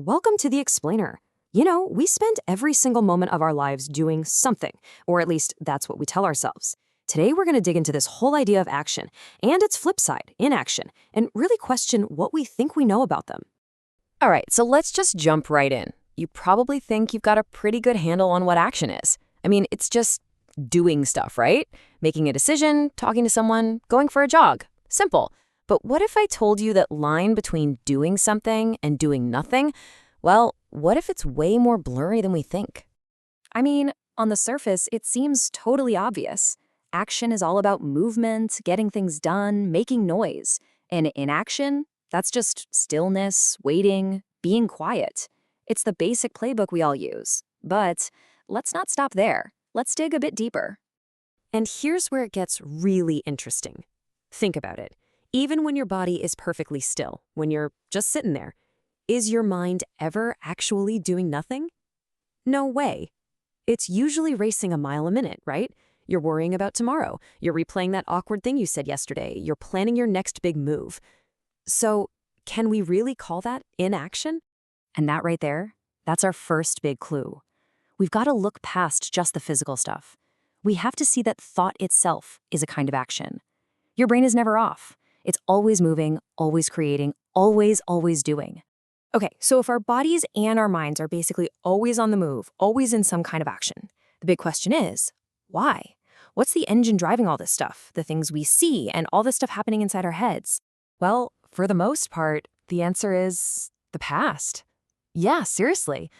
Welcome to The Explainer. We spend every single moment of our lives doing something, or at least that's what we tell ourselves. Today, we're going to dig into this whole idea of action and its flip side, inaction, and really question what we think we know about them. All right, so let's just jump right in. You probably think you've got a pretty good handle on what action is. I mean, it's just doing stuff, right? Making a decision, talking to someone, going for a jog. Simple. But what if I told you that line between doing something and doing nothing? Well, what if it's way more blurry than we think? I mean, on the surface, it seems totally obvious. Action is all about movement, getting things done, making noise. And inaction, that's just stillness, waiting, being quiet. It's the basic playbook we all use. But let's not stop there. Let's dig a bit deeper. And here's where it gets really interesting. Think about it. Even when your body is perfectly still, when you're just sitting there, is your mind ever actually doing nothing? No way. It's usually racing a mile a minute, right? You're worrying about tomorrow. You're replaying that awkward thing you said yesterday. You're planning your next big move. So, can we really call that inaction? And that right there, that's our first big clue. We've got to look past just the physical stuff. We have to see that thought itself is a kind of action. Your brain is never off. It's always moving, always creating, always doing. Okay, so if our bodies and our minds are basically always on the move, always in some kind of action, the big question is, why? What's the engine driving all this stuff, the things we see, and all this stuff happening inside our heads? Well, for the most part, the answer is the past. Yeah, seriously.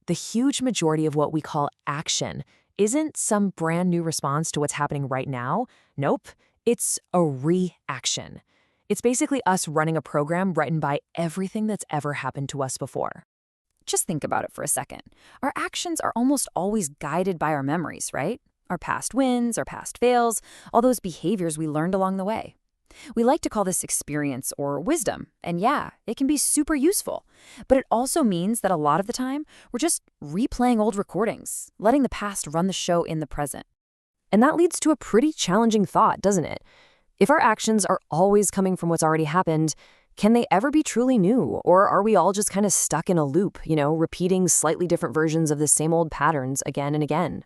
The huge majority of what we call action isn't some brand new response to what's happening right now. Nope, it's a reaction. It's basically us running a program written by everything that's ever happened to us before. Just think about it for a second. Our actions are almost always guided by our memories, right? Our past wins, our past fails, all those behaviors we learned along the way. We like to call this experience or wisdom, and yeah, it can be super useful. But it also means that a lot of the time, we're just replaying old recordings, letting the past run the show in the present. And that leads to a pretty challenging thought, doesn't it? If our actions are always coming from what's already happened, can they ever be truly new? Or are we all just kind of stuck in a loop, repeating slightly different versions of the same old patterns again and again?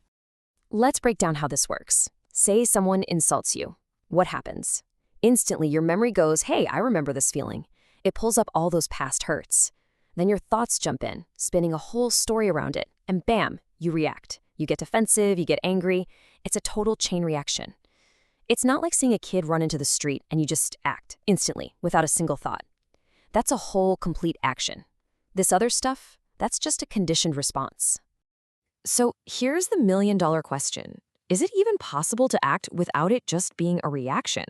Let's break down how this works. Say someone insults you. What happens? Instantly, your memory goes, hey, I remember this feeling. It pulls up all those past hurts. Then your thoughts jump in, spinning a whole story around it, and bam, you react. You get defensive, you get angry. It's a total chain reaction. It's not like seeing a kid run into the street and you just act instantly without a single thought. That's a whole complete action. This other stuff, that's just a conditioned response. So here's the million-dollar question. Is it even possible to act without it just being a reaction?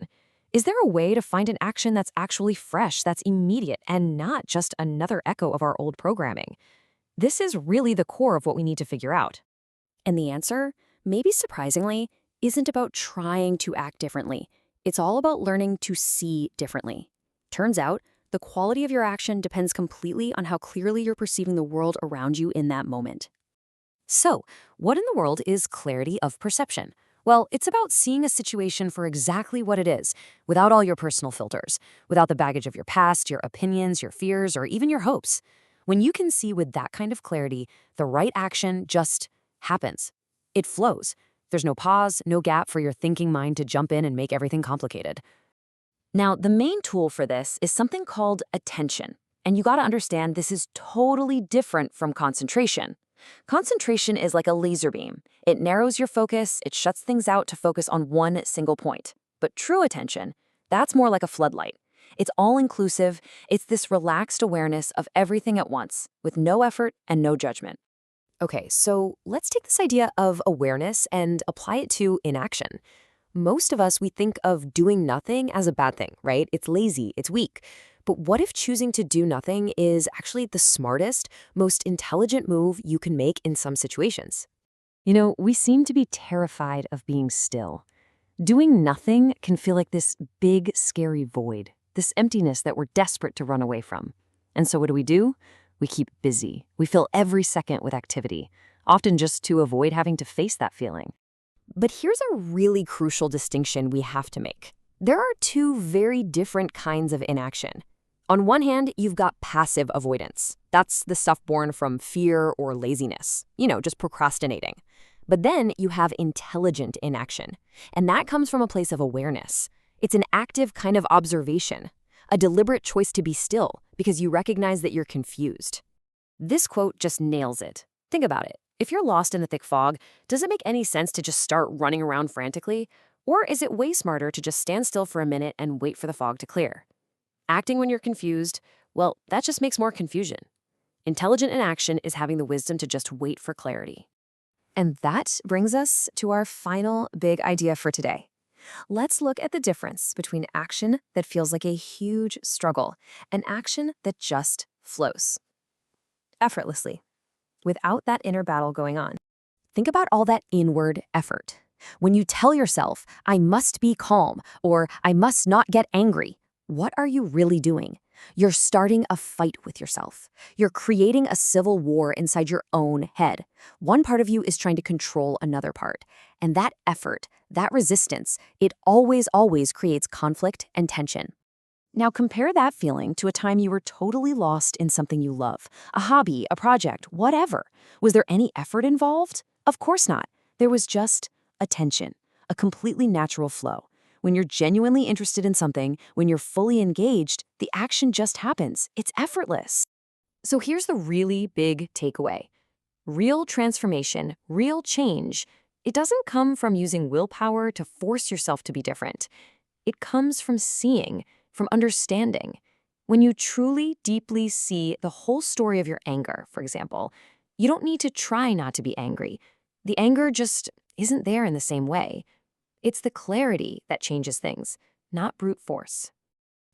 Is there a way to find an action that's actually fresh, that's immediate, and not just another echo of our old programming? This is really the core of what we need to figure out. And the answer, maybe surprisingly, isn't about trying to act differently. It's all about learning to see differently. Turns out, the quality of your action depends completely on how clearly you're perceiving the world around you in that moment. So, what in the world is clarity of perception? Well, it's about seeing a situation for exactly what it is, without all your personal filters, without the baggage of your past, your opinions, your fears, or even your hopes. When you can see with that kind of clarity, the right action just happens. It flows. There's no pause, no gap for your thinking mind to jump in and make everything complicated. Now, the main tool for this is something called attention. And you gotta understand this is totally different from concentration. Concentration is like a laser beam. It narrows your focus, it shuts things out to focus on one single point. But true attention, that's more like a floodlight. It's all-inclusive, it's this relaxed awareness of everything at once, with no effort and no judgment. Okay, so let's take this idea of awareness and apply it to inaction. Most of us, we think of doing nothing as a bad thing, right? It's lazy, it's weak. But what if choosing to do nothing is actually the smartest, most intelligent move you can make in some situations? We seem to be terrified of being still. Doing nothing can feel like this big, scary void, this emptiness that we're desperate to run away from. And so what do? We keep busy. We fill every second with activity, often just to avoid having to face that feeling. But here's a really crucial distinction we have to make. There are two very different kinds of inaction. On one hand, you've got passive avoidance. That's the stuff born from fear or laziness, just procrastinating. But then you have intelligent inaction, and that comes from a place of awareness. It's an active kind of observation, a deliberate choice to be still because you recognize that you're confused. This quote just nails it. Think about it. If you're lost in the thick fog, does it make any sense to just start running around frantically? Or is it way smarter to just stand still for a minute and wait for the fog to clear? Acting when you're confused, well, that just makes more confusion. Intelligent inaction is having the wisdom to just wait for clarity. And that brings us to our final big idea for today. Let's look at the difference between action that feels like a huge struggle and action that just flows effortlessly, without that inner battle going on. Think about all that inward effort. When you tell yourself, I must be calm, or I must not get angry, what are you really doing? You're starting a fight with yourself. You're creating a civil war inside your own head. One part of you is trying to control another part. And that effort, that resistance, it always creates conflict and tension. Now compare that feeling to a time you were totally lost in something you love, a hobby, a project, whatever. Was there any effort involved? Of course not. There was just attention, a completely natural flow. When you're genuinely interested in something, when you're fully engaged, the action just happens. It's effortless. So here's the really big takeaway. Real transformation, real change, it doesn't come from using willpower to force yourself to be different. It comes from seeing, from understanding. When you truly, deeply see the whole story of your anger, for example, you don't need to try not to be angry. The anger just isn't there in the same way. It's the clarity that changes things, not brute force.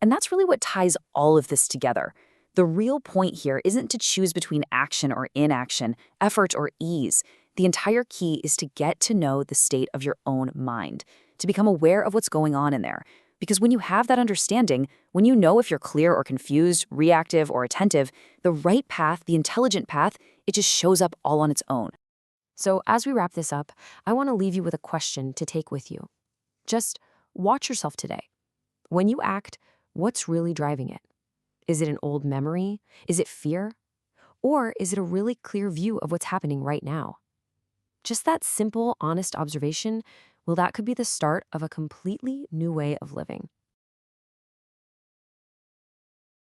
And that's really what ties all of this together. The real point here isn't to choose between action or inaction, effort or ease. The entire key is to get to know the state of your own mind, to become aware of what's going on in there. Because when you have that understanding, when you know if you're clear or confused, reactive or attentive, the right path, the intelligent path, it just shows up all on its own. So as we wrap this up, I want to leave you with a question to take with you. Just watch yourself today. When you act, what's really driving it? Is it an old memory? Is it fear? Or is it a really clear view of what's happening right now? Just that simple, honest observation, well, that could be the start of a completely new way of living.